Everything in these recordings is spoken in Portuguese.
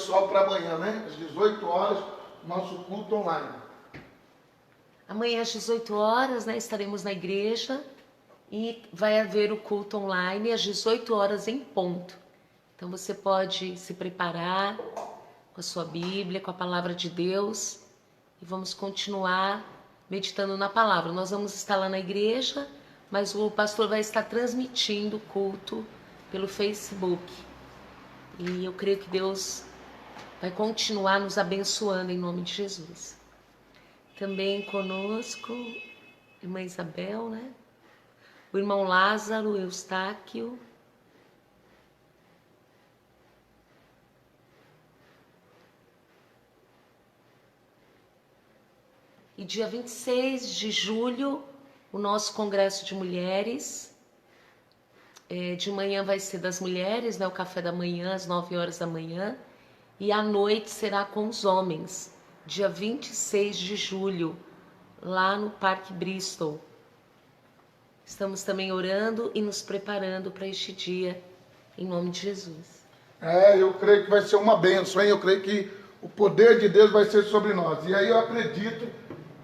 pessoal para amanhã, né? Às 18 horas, nosso culto online. Amanhã às 18 horas, né, estaremos na igreja e vai haver o culto online às 18 horas em ponto. Então você pode se preparar com a sua Bíblia, com a palavra de Deus e vamos continuar meditando na palavra. Nós vamos estar lá na igreja, mas o pastor vai estar transmitindo o culto pelo Facebook. E eu creio que Deus vai continuar nos abençoando em nome de Jesus. Também conosco, irmã Isabel, né? O irmão Lázaro, Eustáquio. E dia 26 de julho, o nosso Congresso de Mulheres. De manhã vai ser das mulheres, né? O café da manhã, às 9 horas da manhã. E à noite será com os homens, dia 26 de julho, lá no Parque Bristol. Estamos também orando e nos preparando para este dia, em nome de Jesus. Eu creio que vai ser uma bênção, hein? Eu creio que o poder de Deus vai ser sobre nós. E aí eu acredito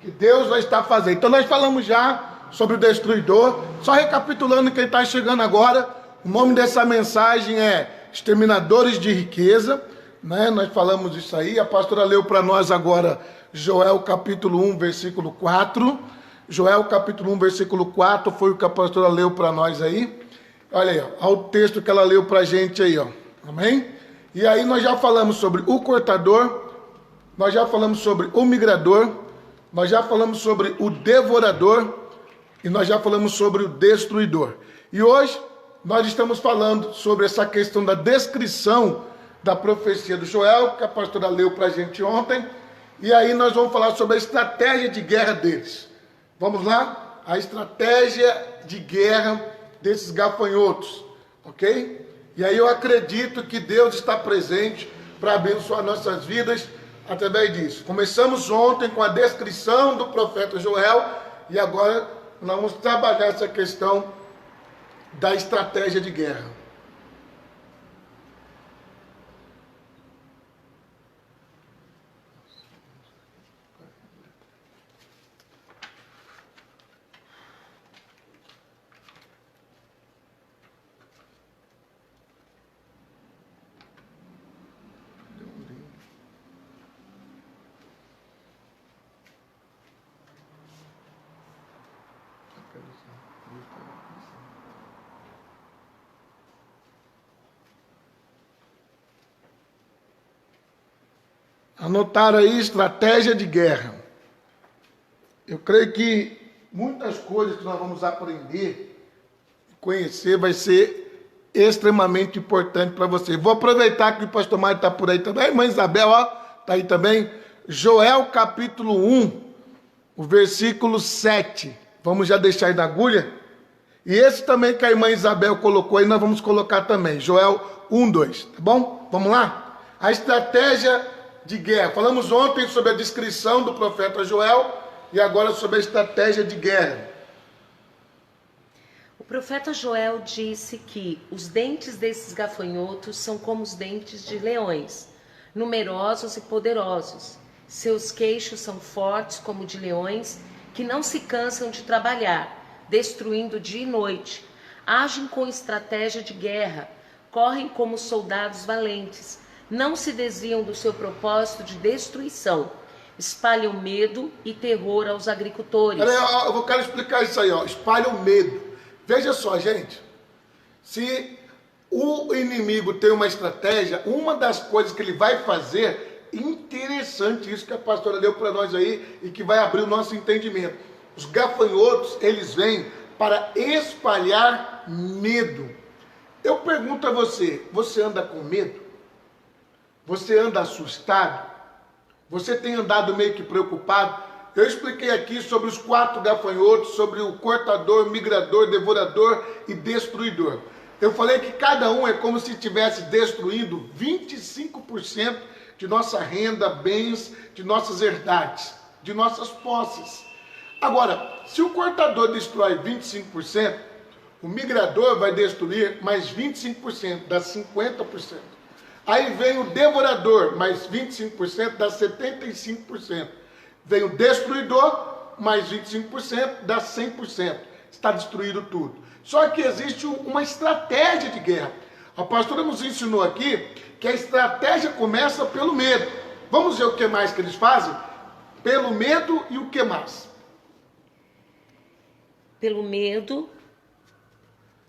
que Deus vai estar fazendo. Então nós falamos já sobre o destruidor. Só recapitulando quem está chegando agora, o nome dessa mensagem é Exterminadores de Riqueza, né? Nós falamos isso aí. A pastora leu para nós agora Joel capítulo 1, versículo 4. Joel capítulo 1, versículo 4 foi o que a pastora leu para nós aí. Olha aí, ó, o texto que ela leu para a gente aí, ó. Amém? E aí nós já falamos sobre o cortador, nós já falamos sobre o migrador, nós já falamos sobre o devorador e nós já falamos sobre o destruidor. E hoje nós estamos falando sobre essa questão da descrição da profecia do Joel, que a pastora leu para a gente ontem. E aí nós vamos falar sobre a estratégia de guerra deles. Vamos lá? A estratégia de guerra desses gafanhotos, ok? E aí eu acredito que Deus está presente para abençoar nossas vidas através disso. Começamos ontem com a descrição do profeta Joel e agora nós vamos trabalhar essa questão da estratégia de guerra. Anotaram aí estratégia de guerra. Eu creio que muitas coisas que nós vamos aprender, conhecer, vai ser extremamente importante para você. Vou aproveitar que o pastor Mário está por aí também. A irmã Isabel, ó, está aí também. Joel capítulo 1, o versículo 7. Vamos já deixar aí na agulha. E esse também que a irmã Isabel colocou aí, nós vamos colocar também. Joel 1, 2. Tá bom? Vamos lá? A estratégia de guerra. Falamos ontem sobre a descrição do profeta Joel e agora sobre a estratégia de guerra. O profeta Joel disse que os dentes desses gafanhotos são como os dentes de leões, numerosos e poderosos. Seus queixos são fortes como de leões, que não se cansam de trabalhar, destruindo dia e noite. Agem com estratégia de guerra, correm como soldados valentes, não se desviam do seu propósito de destruição, espalham medo e terror aos agricultores. Eu quero explicar isso aí, ó. Espalham medo. Veja só, gente. Se o inimigo tem uma estratégia, uma das coisas que ele vai fazer, interessante isso que a pastora deu para nós aí e que vai abrir o nosso entendimento. Os gafanhotos, eles vêm para espalhar medo. Eu pergunto a você, você anda com medo? Você anda assustado? Você tem andado meio que preocupado? Eu expliquei aqui sobre os 4 gafanhotos, sobre o cortador, migrador, devorador e destruidor. Eu falei que cada um é como se estivesse destruindo 25% de nossa renda, bens, de nossas herdades, de nossas posses. Agora, se o cortador destrói 25%, o migrador vai destruir mais 25%, dá 50%. Aí vem o devorador, mais 25%, dá 75%. Vem o destruidor, mais 25%, dá 100%. Está destruído tudo. Só que existe uma estratégia de guerra. A pastora nos ensinou aqui que a estratégia começa pelo medo. Vamos ver o que mais que eles fazem? Pelo medo e o que mais? Pelo medo.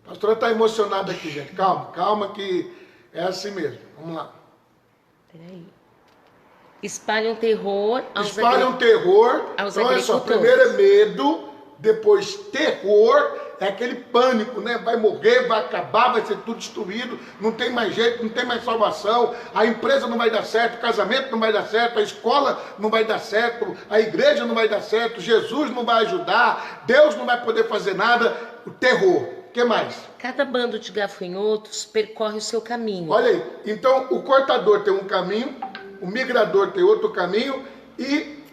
A pastora está emocionada aqui, gente. Calma, calma que é assim mesmo. Vamos lá. Peraí. Espalham terror aos Espalham terror. aos Então, olha só, agricultores. primeiro é medo, depois terror, é aquele pânico, né? Vai morrer, vai acabar, vai ser tudo destruído, não tem mais jeito, não tem mais salvação, a empresa não vai dar certo, o casamento não vai dar certo, a escola não vai dar certo, a igreja não vai dar certo, Jesus não vai ajudar, Deus não vai poder fazer nada, o terror. O que mais? Cada bando de gafanhotos percorre o seu caminho. Olha aí, então o cortador tem um caminho, o migrador tem outro caminho e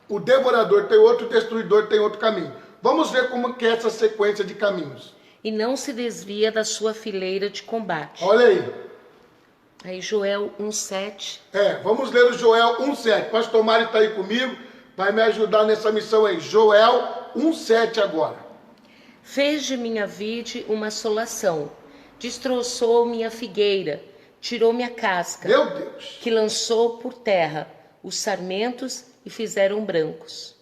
o devorador tem outro, o destruidor tem outro caminho. Vamos ver como que é essa sequência de caminhos. E não se desvia da sua fileira de combate. Olha aí. Aí Joel 1:7. Vamos ler o Joel 1:7. Pastor Mário está aí comigo, vai me ajudar nessa missão aí. Joel 1:7 agora. Fez de minha vide uma assolação, destroçou minha figueira, tirou minha casca, Meu Deus. que lançou por terra os sarmentos e fizeram brancos.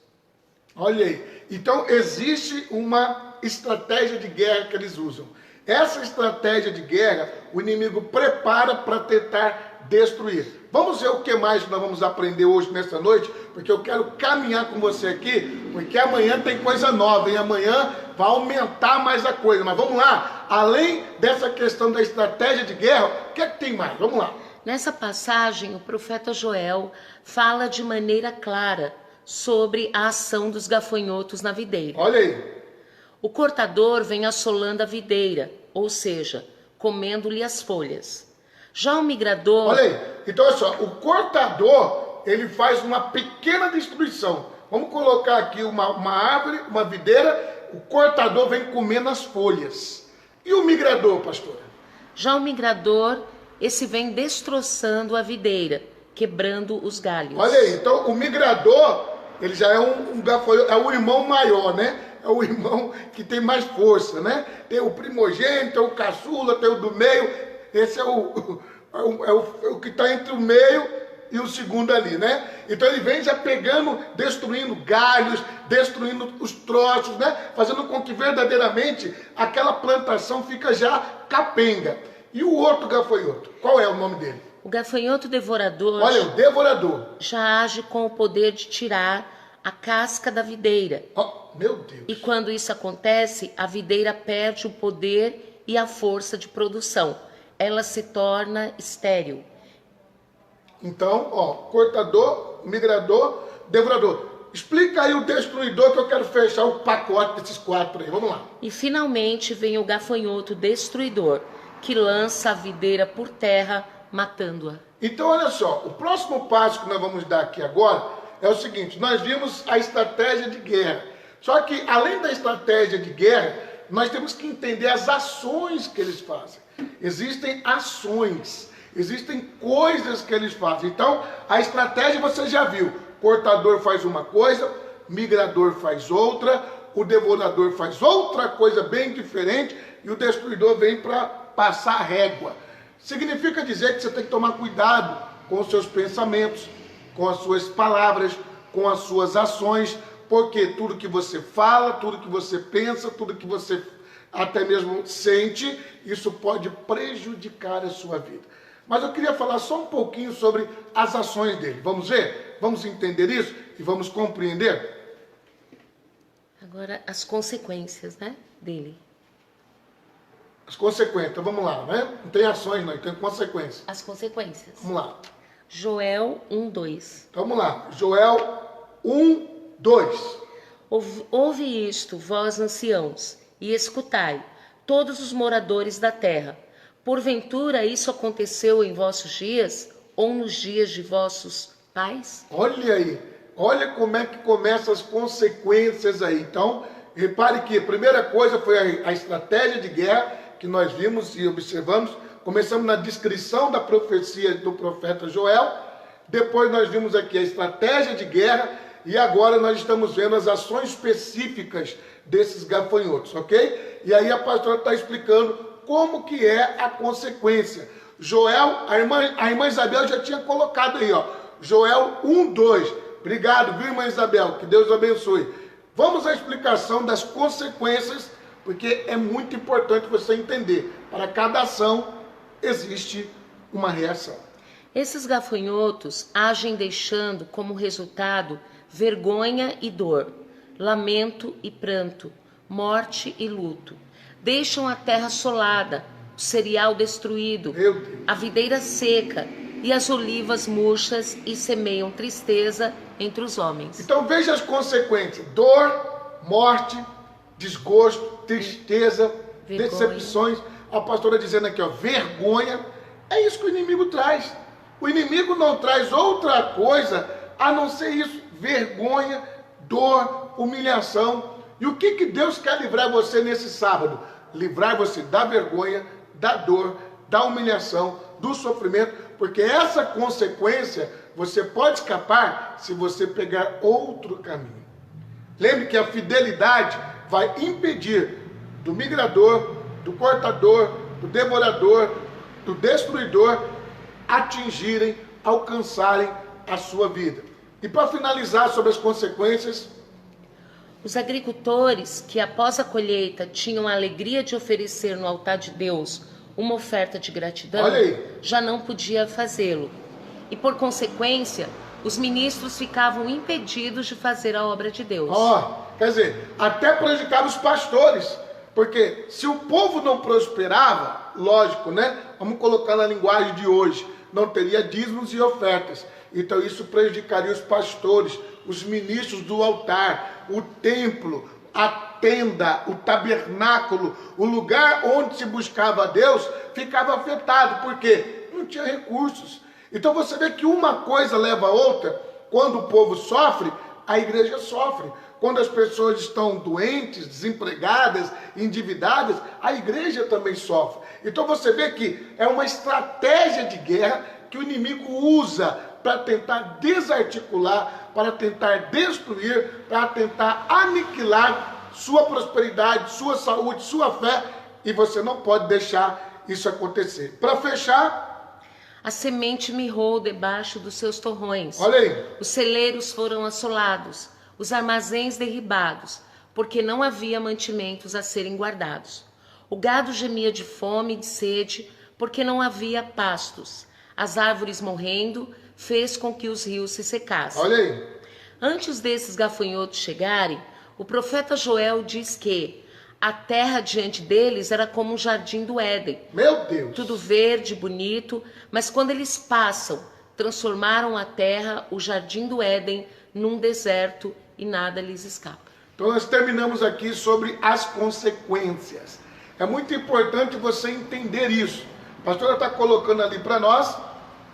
Olha aí. Então existe uma estratégia de guerra que eles usam. Essa estratégia de guerra, o inimigo prepara para tentar destruir. Vamos ver o que mais nós vamos aprender hoje, nessa noite, porque eu quero caminhar com você aqui, porque amanhã tem coisa nova, e amanhã vai aumentar mais a coisa. Mas vamos lá, além dessa questão da estratégia de guerra, o que é que tem mais? Vamos lá. Nessa passagem, o profeta Joel fala de maneira clara sobre a ação dos gafanhotos na videira. Olha aí. O cortador vem assolando a videira, ou seja, comendo-lhe as folhas. Já o migrador... Olha aí. Então, olha só, o cortador, ele faz uma pequena destruição. Vamos colocar aqui uma árvore, uma videira, o cortador vem comendo as folhas. E o migrador, pastora? Já o migrador, esse vem destroçando a videira, quebrando os galhos. Olha aí, então o migrador, ele já é um gafanhoto, é o irmão maior, né? É o irmão que tem mais força, né? Tem o primogênito, tem o caçula, tem o do meio. Esse é o que está entre o meio e o segundo ali, né? Então ele vem já pegando, destruindo galhos, destruindo os troços, né? Fazendo com que verdadeiramente aquela plantação fica já capenga. E o outro gafanhoto, qual é o nome dele? O gafanhoto devorador... Olha, o devorador. Já age com o poder de tirar a casca da videira. Oh, meu Deus. E quando isso acontece, a videira perde o poder e a força de produção. Ela se torna estéril. Então, ó, cortador, migrador, devorador. Explica aí o destruidor que eu quero fechar o pacote desses quatro aí. Vamos lá. E finalmente vem o gafanhoto destruidor, que lança a videira por terra, matando-a. Então, olha só, o próximo passo que nós vamos dar aqui agora é o seguinte, nós vimos a estratégia de guerra. Só que, além da estratégia de guerra, nós temos que entender as ações que eles fazem. Existem ações, existem coisas que eles fazem. Então, a estratégia você já viu. Cortador faz uma coisa, migrador faz outra, o devorador faz outra coisa bem diferente e o destruidor vem para passar a régua. Significa dizer que você tem que tomar cuidado com os seus pensamentos, com as suas palavras, com as suas ações, porque tudo que você fala, tudo que você pensa, tudo que você até mesmo sente, isso pode prejudicar a sua vida. Mas eu queria falar só um pouquinho sobre as ações dele. Vamos ver? Vamos entender isso e vamos compreender? Agora, as consequências, né, dele. As consequências, então vamos lá, né? Não tem ações não, tem consequências. As consequências. Vamos lá. Joel 1:2. Então vamos lá. Joel 1:2. Ouve isto, vós anciãos, e escutai, todos os moradores da terra. Porventura isso aconteceu em vossos dias, ou nos dias de vossos pais? Olha aí, olha como é que começam as consequências aí. Então, repare que a primeira coisa foi a estratégia de guerra, que nós vimos e observamos. Começamos na descrição da profecia do profeta Joel, depois nós vimos aqui a estratégia de guerra e agora nós estamos vendo as ações específicas desses gafanhotos, ok? E aí a pastora está explicando como que é a consequência. Joel, a irmã Isabel já tinha colocado aí, ó, Joel 1:2. Obrigado, viu, irmã Isabel? Que Deus abençoe. Vamos à explicação das consequências, porque é muito importante você entender. Para cada ação existe uma reação. Esses gafanhotos agem deixando como resultado vergonha e dor, lamento e pranto, morte e luto. Deixam a terra assolada, o cereal destruído, a videira seca e as olivas murchas e semeiam tristeza entre os homens. Então veja as consequências: dor, morte, desgosto, tristeza, vergonha, decepções. A pastora dizendo aqui, ó, vergonha. É isso que o inimigo traz. O inimigo não traz outra coisa a não ser isso: vergonha, dor, humilhação. E o que Deus quer livrar você nesse sábado? Livrar você da vergonha, da dor, da humilhação, do sofrimento, porque essa consequência você pode escapar se você pegar outro caminho. Lembre que a fidelidade vai impedir do migrador, do cortador, do devorador, do destruidor atingirem, alcançarem a sua vida. E para finalizar sobre as consequências, os agricultores que após a colheita tinham a alegria de oferecer no altar de Deus uma oferta de gratidão, já não podia fazê-lo. E por consequência, os ministros ficavam impedidos de fazer a obra de Deus. Quer dizer, até prejudicava os pastores, porque se o povo não prosperava, lógico, né? Vamos colocar na linguagem de hoje, não teria dízimos e ofertas. Então isso prejudicaria os pastores, os ministros do altar, o templo, a tenda, o tabernáculo, o lugar onde se buscava a Deus ficava afetado, porque não tinha recursos. Então você vê que uma coisa leva a outra. Quando o povo sofre, a igreja sofre. Quando as pessoas estão doentes, desempregadas, endividadas, a igreja também sofre. Então você vê que é uma estratégia de guerra que o inimigo usa para tentar desarticular, para tentar destruir, para tentar aniquilar sua prosperidade, sua saúde, sua fé, e você não pode deixar isso acontecer. Para fechar, a semente mirrou debaixo dos seus torrões. Olha aí. Os celeiros foram assolados, os armazéns derribados, porque não havia mantimentos a serem guardados. O gado gemia de fome e de sede, porque não havia pastos. As árvores morrendo fez com que os rios se secassem. Olha aí. Antes desses gafanhotos chegarem, o profeta Joel diz que a terra diante deles era como um jardim do Éden. Meu Deus! Tudo verde, bonito, mas quando eles passam, transformaram a terra, o jardim do Éden, num deserto e nada lhes escapa. Então nós terminamos aqui sobre as consequências. É muito importante você entender isso. A pastora está colocando ali para nós,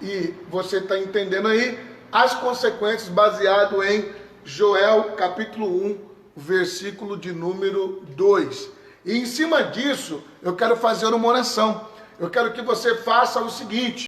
e você está entendendo aí, as consequências baseado em Joel capítulo 1, versículo de número 2. E em cima disso, eu quero fazer uma oração. Eu quero que você faça o seguinte: